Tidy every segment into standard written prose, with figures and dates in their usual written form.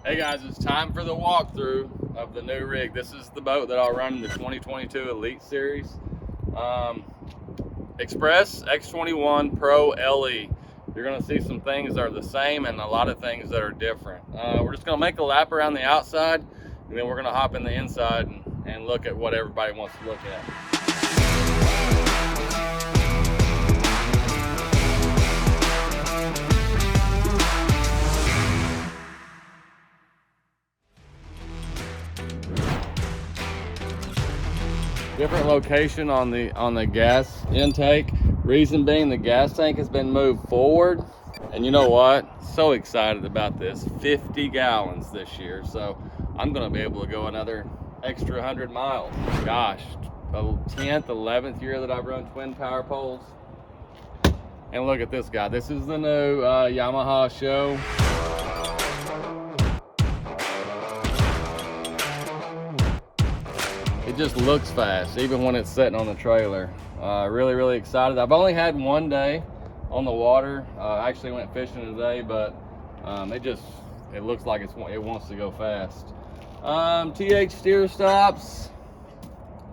Hey guys, it's time for the walkthrough of the new rig. This is the boat that I'll run in the 2022 Elite Series. Xpress X21 Pro LE. You're gonna see some things that are the same and a lot of things that are different. We're just gonna make a lap around the outside, and then we're gonna hop in the inside and look at what everybody wants to look at. Different location on the gas intake. Reason being, the gas tank has been moved forward. And you know what? So excited about this. 50 gallons this year. So I'm gonna be able to go another extra 100 miles. Gosh, the 10th, 11th year that I've run twin power poles. And look at this guy. This is the new Yamaha show. It just looks fast, even when it's sitting on the trailer. Really excited. I've only had one day on the water. I actually went fishing today, but it looks like it wants to go fast. TH steer stops,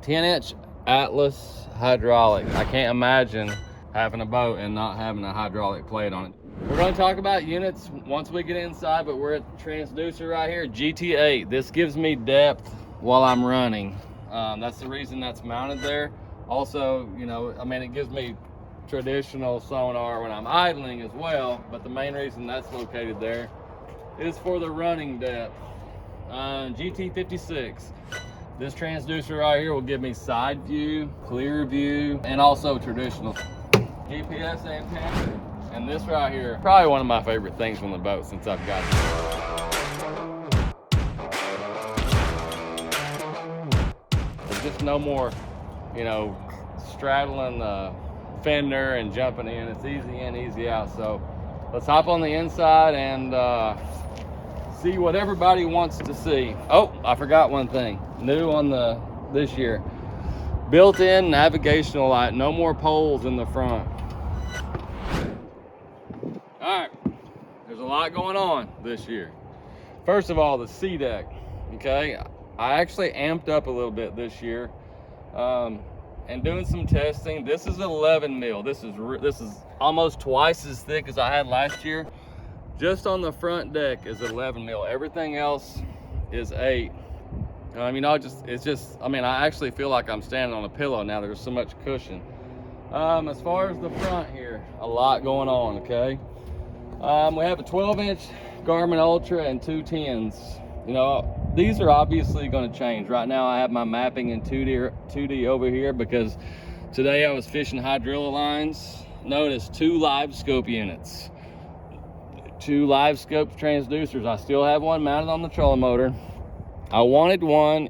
10-inch Atlas hydraulic. I can't imagine having a boat and not having a hydraulic plate on it. We're going to talk about units once we get inside, but we're at the transducer right here, GT8. This gives me depth while I'm running. That's the reason that's mounted there. Also, you know, I mean, it gives me traditional sonar when I'm idling as well, but the main reason that's located there is for the running depth. GT56. This transducer right here will give me side view, clear view, and also traditional GPS antenna. And this right here, probably one of my favorite things on the boat since I've got it. Just no more, you know, straddling the fender and jumping in. It's easy in, easy out. So let's hop on the inside and see what everybody wants to see. Oh, I forgot one thing new on this year. Built-in navigational light. No more poles in the front. All right, there's a lot going on this year. First of all, the sea deck. Okay, I actually amped up a little bit this year and doing some testing. This is 11 mil. This is almost twice as thick as I had last year. Just on the front deck is 11 mil. Everything else is 8. I mean, I actually feel like I'm standing on a pillow now. There's so much cushion. As far as the front here, a lot going on, okay? We have a 12-inch Garmin Ultra and 2 10s. You know, these are obviously going to change. Right now I have my mapping in 2D over here because today I was fishing hydrilla lines. Notice 2 live scope units, 2 live scope transducers. I still have one mounted on the trolling motor. I wanted one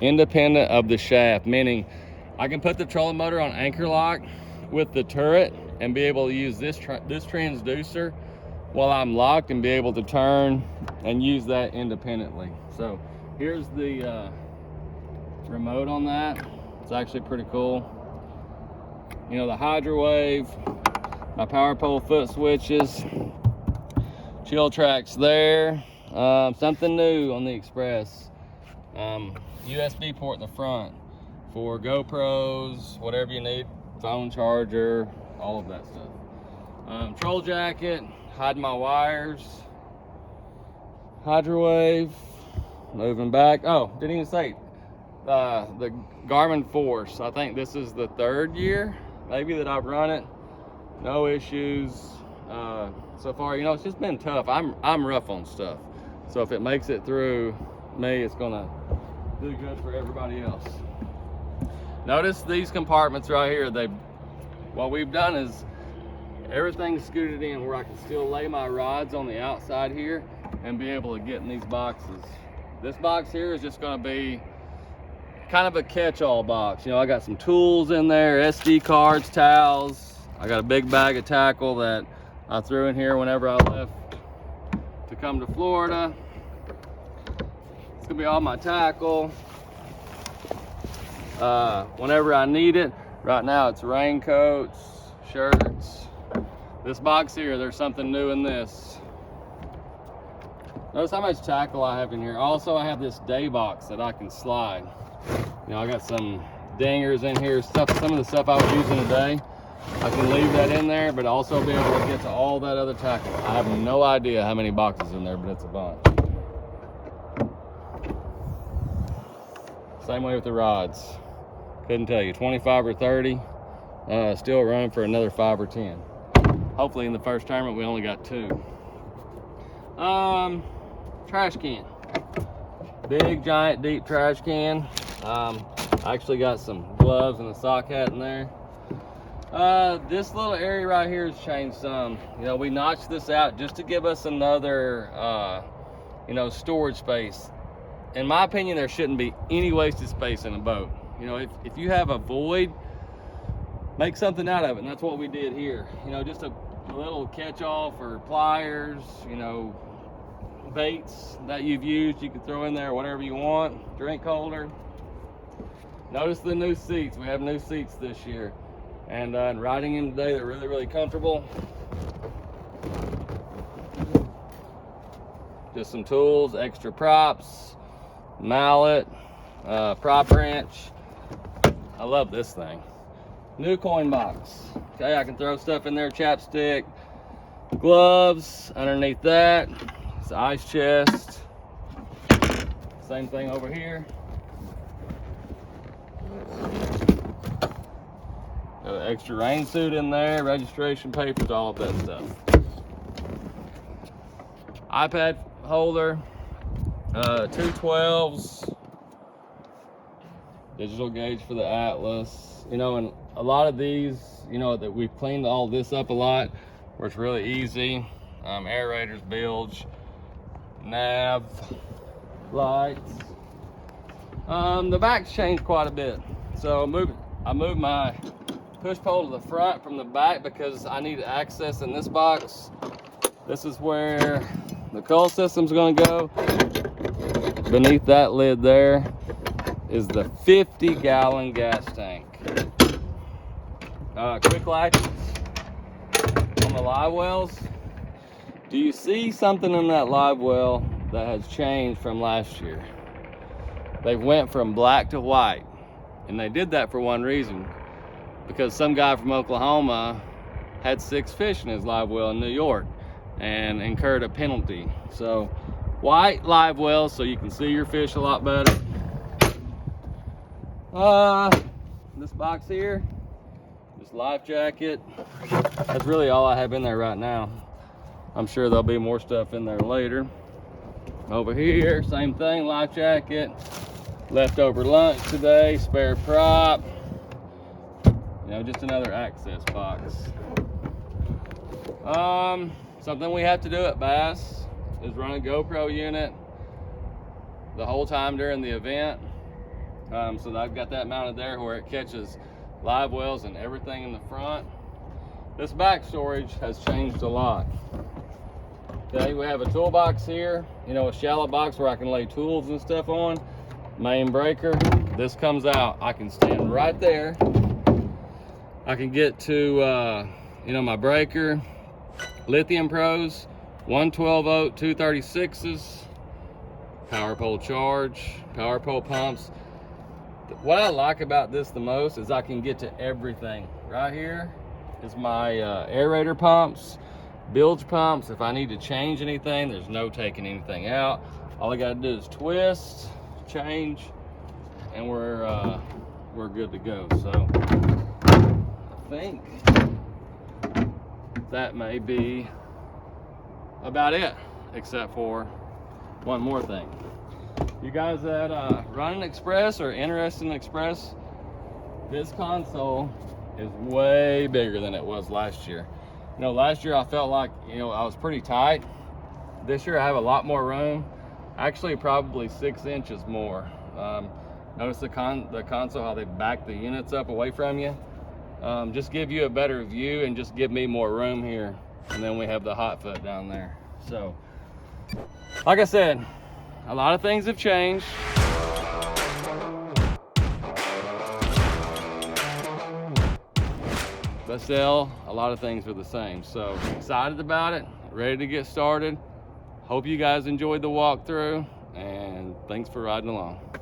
independent of the shaft, meaning I can put the trolling motor on anchor lock with the turret and be able to use this transducer while I'm locked and be able to turn and use that independently. So here's the remote on that. It's actually pretty cool. You know, the Hydro Wave, my power pole foot switches, chill tracks there. Something new on the Xpress. USB port in the front for GoPros, whatever you need, phone charger, all of that stuff. Troll jacket, hide my wires, Hydro Wave, moving back. Oh, didn't even say the Garmin Force. I think this is the 3rd year maybe that I've run it. No issues so far. You know, it's just been tough. I'm rough on stuff, so if it makes it through me, it's gonna do good for everybody else. Notice these compartments right here. What we've done is everything's scooted in where I can still lay my rods on the outside here and be able to get in these boxes. This box here is just going to be kind of a catch-all box. You know, I got some tools in there, SD cards, towels. I got a big bag of tackle that I threw in here whenever I left to come to Florida. It's gonna be all my tackle whenever I need it. Right now it's raincoats, shirts. This box here, there's something new in this. Notice how much tackle I have in here. Also, I have this day box that I can slide. You know, I got some dingers in here, some of the stuff I was using today. I can leave that in there, but also be able to get to all that other tackle. I have no idea how many boxes in there, but it's a bunch. Same way with the rods. Couldn't tell you, 25 or 30. Still running for another 5 or 10. Hopefully in the first tournament we only got 2. Trash can. Big, giant, deep trash can. I actually got some gloves and a sock hat in there. This little area right here has changed some. You know, we notched this out just to give us another, you know, storage space. In my opinion, there shouldn't be any wasted space in a boat. You know, if you have a void, make something out of it, and that's what we did here. You know, just a little catch-all for pliers, you know, baits that you've used, you can throw in there whatever you want. Drink holder. Notice the new seats. We have new seats this year, and riding in today, they're really, really comfortable. Just some tools, extra props, mallet, prop wrench. I love this thing. New coin box. Okay, I can throw stuff in there, chapstick, gloves underneath that. It's the ice chest. Same thing over here. Got an extra rain suit in there, registration papers, all of that stuff. iPad holder, 2 12s, digital gauge for the Atlas. You know, and a lot of these, you know, that we've cleaned all this up a lot, where it's really easy. Aerators, bilge, nav, lights. The back's changed quite a bit. So I moved my push pole to the front from the back because I need access in this box. This is where the coil system's gonna go. Beneath that lid there is the 50-gallon gas tank. Quick latches on the live wells. Do you see something in that live well that has changed from last year? They went from black to white, and they did that for one reason, because some guy from Oklahoma had 6 fish in his live well in New York and incurred a penalty. So white live wells so you can see your fish a lot better. This box here, this life jacket, that's really all I have in there right now. I'm sure there'll be more stuff in there later. Over here, same thing, life jacket, leftover lunch today, spare prop, you know, just another access box. Something we have to do at Bass is run a GoPro unit the whole time during the event. So I've got that mounted there where it catches live wells and everything in the front. This back storage has changed a lot. Okay, we have a toolbox here, you know, a shallow box where I can lay tools and stuff on. Main breaker, this comes out. I can stand right there. I can get to, you know, my breaker, lithium pros, 112 volt 236s, power pole charge, power pole pumps. What I like about this the most is I can get to everything. Right here is my aerator pumps, bilge pumps. If I need to change anything, there's no taking anything out. All I gotta do is twist, change, and we're good to go. So I think that may be about it, except for one more thing. You guys that run an Express or interested in Express, this console is way bigger than it was last year. You know, last year I felt like, you know, I was pretty tight. This year I have a lot more room, actually probably 6 inches more. Notice the console, how they back the units up away from you. Just give you a better view and just give me more room here. And then we have the hot foot down there. So, like I said, a lot of things have changed. But still, a lot of things are the same. So excited about it, ready to get started. Hope you guys enjoyed the walkthrough, and thanks for riding along.